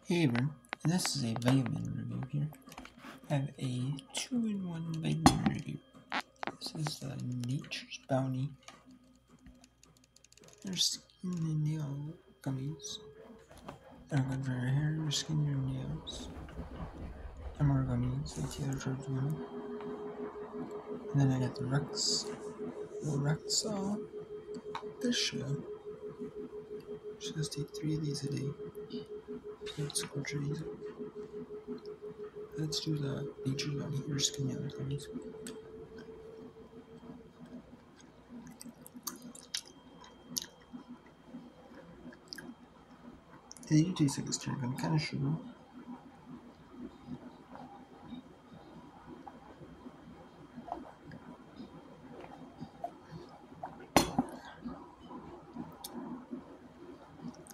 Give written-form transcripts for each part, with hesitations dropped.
Hey everyone, this is a vitamin review here. I have a 2-in-1 vitamin review. This is the Nature's Bounty. Your skin and nail gummies. They're good for your hair, your skin, your nails. And more gummies, like the other George one. And then I got the Rexall fish oil. Just take 3 of these a day. Let's go trees. Let's do the Nature's Bounty, your skin, nails gummies. They do taste like a steer gum, kind of sugar.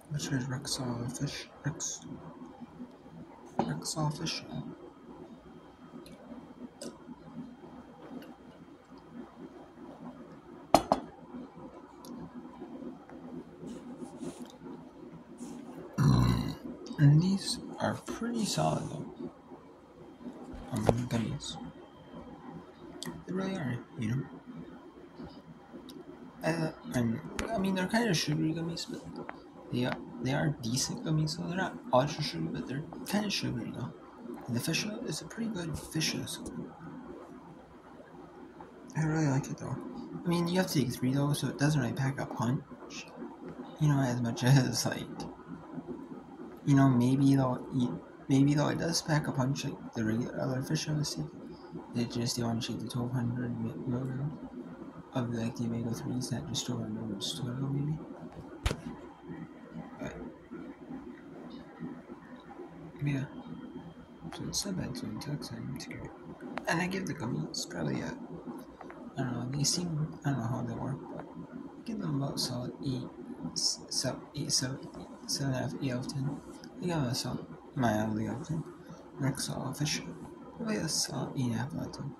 Which is Rexall fish. Rexall fish. And these are pretty solid though. Gummies. They really are, you know. I mean, they're kind of sugary gummies, but they are decent gummies. So they're not ultra sugary, but they're kind of sugary though. And the fish oil is a pretty good fish oil. I really like it though. I mean, you have to take 3 though, so it doesn't really pack a punch. You know, as much as like, you know, maybe though it does pack a punch like the regular other fish oil is taking. They just want to take the 1200 milligrams of like the omega-3s, not just 1200, just 12 maybe. But yeah, so it's not bad. So it takes time to get. And I give the gummies probably I don't know. They seem, I don't know how they work, but give them about solid 7.5, 8 out of 10. I give them a solid mildly out of 10. Rexall fish, probably a solid 8.5 out of 10.